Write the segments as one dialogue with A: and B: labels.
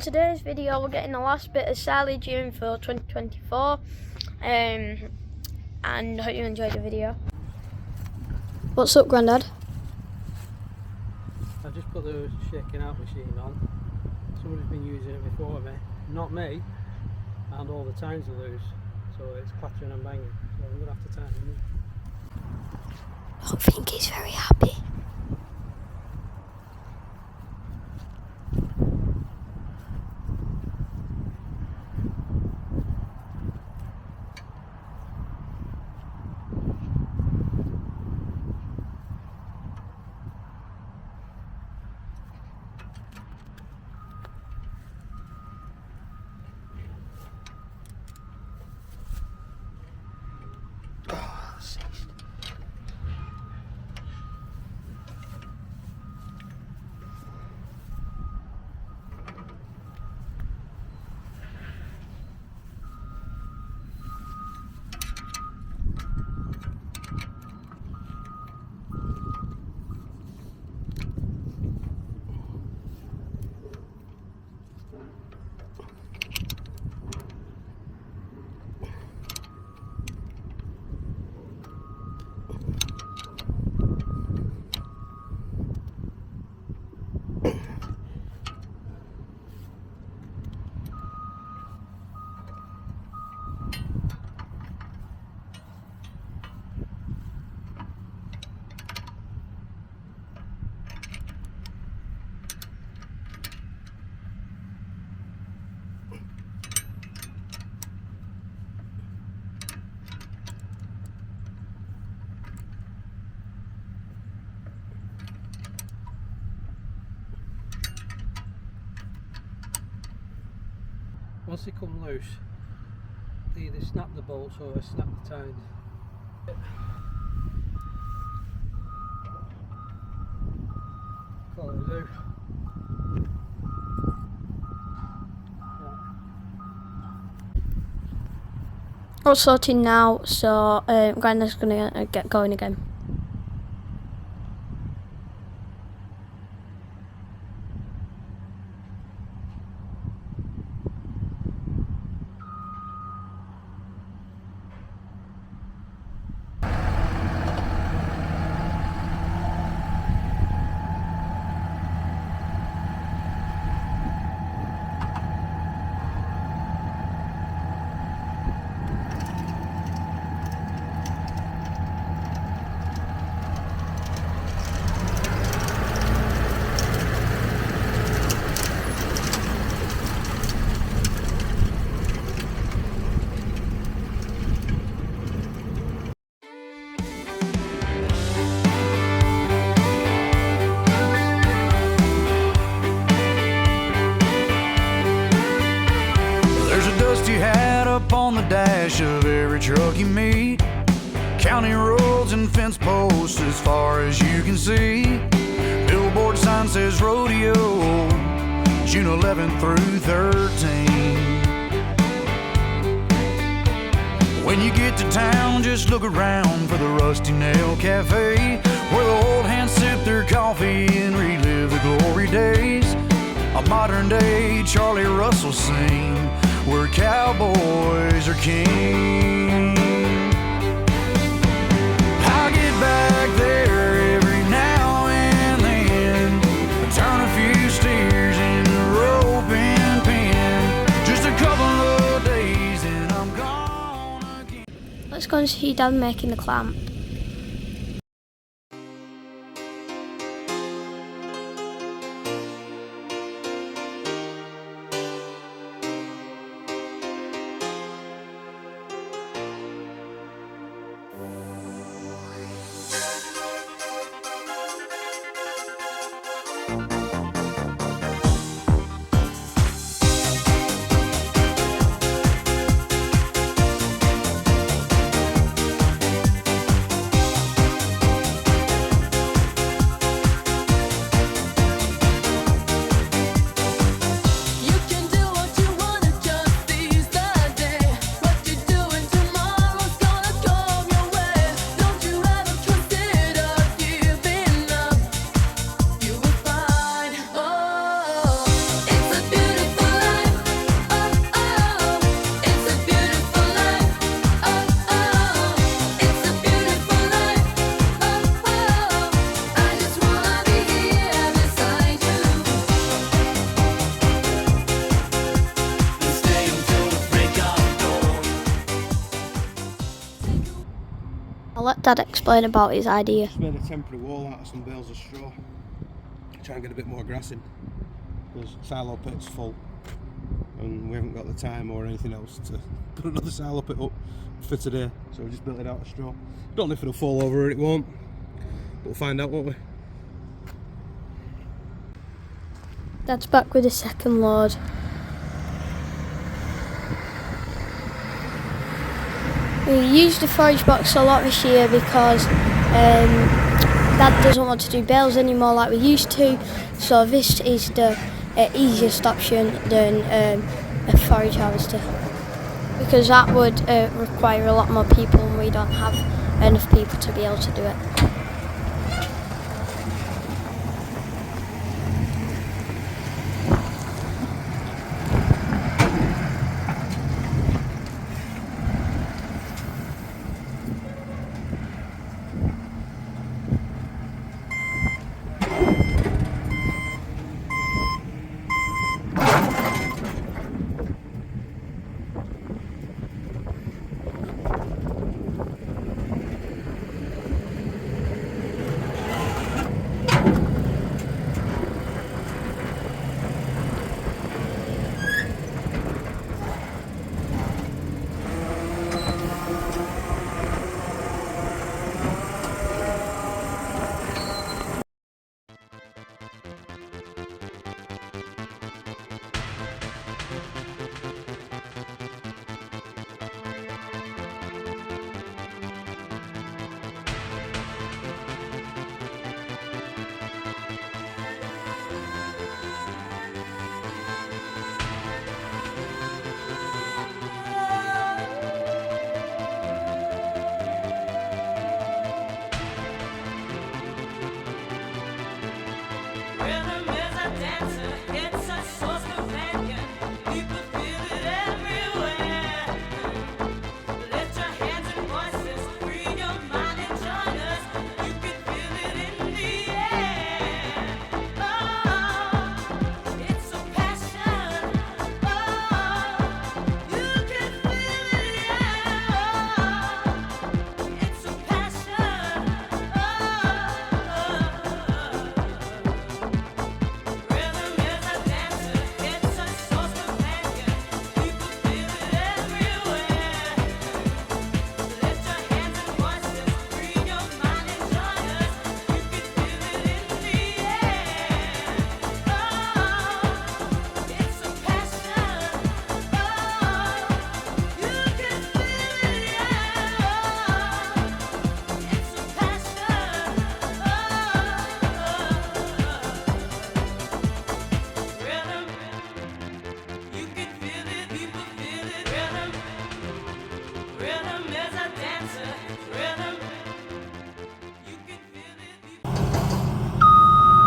A: Today's video we're getting the last bit of silage in for 2024 and I hope you enjoyed the video. What's up, Grandad?
B: I just put the shaking out machine on. Somebody's been using it before me, not me, and all the tines are loose, so it's clattering and banging, so I'm going to have to tighten them up.
A: I don't think he's very happy.
B: Once they come loose, they either snap the bolts or snap the tines. Call it a do.
A: All sorted now, so Grandad's gonna get going again.
C: Up on the dash of every truck you meet, county roads and fence posts as far as you can see. Billboard sign says rodeo, June 11th through 13. When you get to town, just look around for the Rusty Nail Cafe, where the old hands sip their coffee and relive the glory days. A modern day Charlie Russell scene where cowboys are king. I get back there every now and then, turn a few steers in the rope and pin. Just a couple of days and I'm gone again.
A: Let's go and see Dad making the clamp. I'll let Dad explain about his idea.
D: Just made a temporary wall out of some bales of straw. Try and get a bit more grass in, because silo pit's full and we haven't got the time or anything else to put another silo pit up for today, so we just built it out of straw. Don't know if it'll fall over or it won't, but we'll find out, won't we?
A: Dad's back with a second load. We used the forage box a lot this year because Dad doesn't want to do bales anymore like we used to, so this is the easiest option than a forage harvester, because that would require a lot more people and we don't have enough people to be able to do it.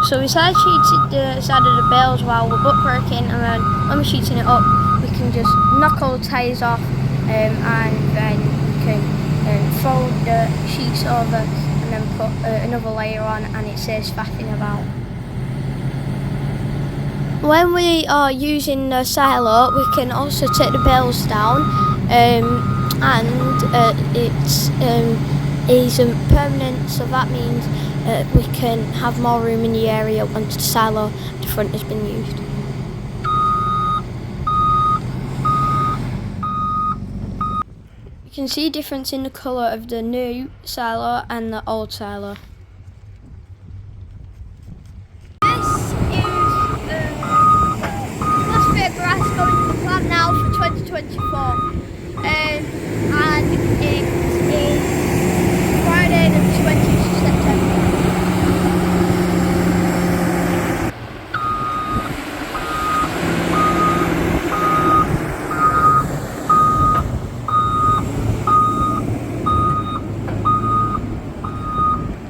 A: So we side sheeted the side of the bales while we're bookworking, and then when we're sheeting it up we can just knock all the tyres off, and then we can fold the sheets over and then put another layer on, and it saves faffing about. When we are using the silo we can also take the bales down, and it's isn't permanent, so that means we can have more room in the area once the silo at the front has been used. You can see a difference in the colour of the new silo and the old silo. This is the last bit of grass going to the plant now for 2024, and it is Friday the 20th of September.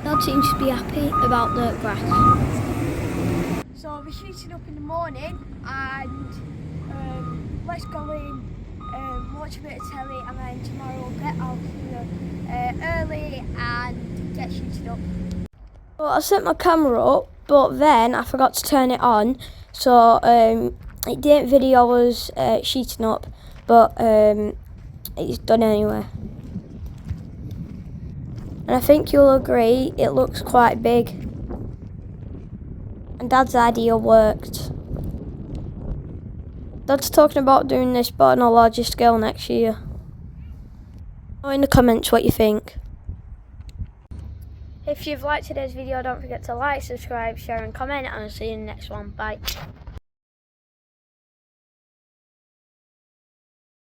A: Dad seems to be happy about the grass. So I'll be shooting up in the morning, and let's go in, watch a bit of telly, and then tomorrow we'll get out here early and get shooting up. Well, I set my camera up, but then I forgot to turn it on, so it didn't video us shooting up, but it's done anyway. and I think you'll agree it looks quite big. And Dad's idea worked. Dad's talking about doing this but on a larger scale next year. Know in the comments what you think. If you've liked today's video, don't forget to like, subscribe, share and comment, and I'll see you in the next one. Bye.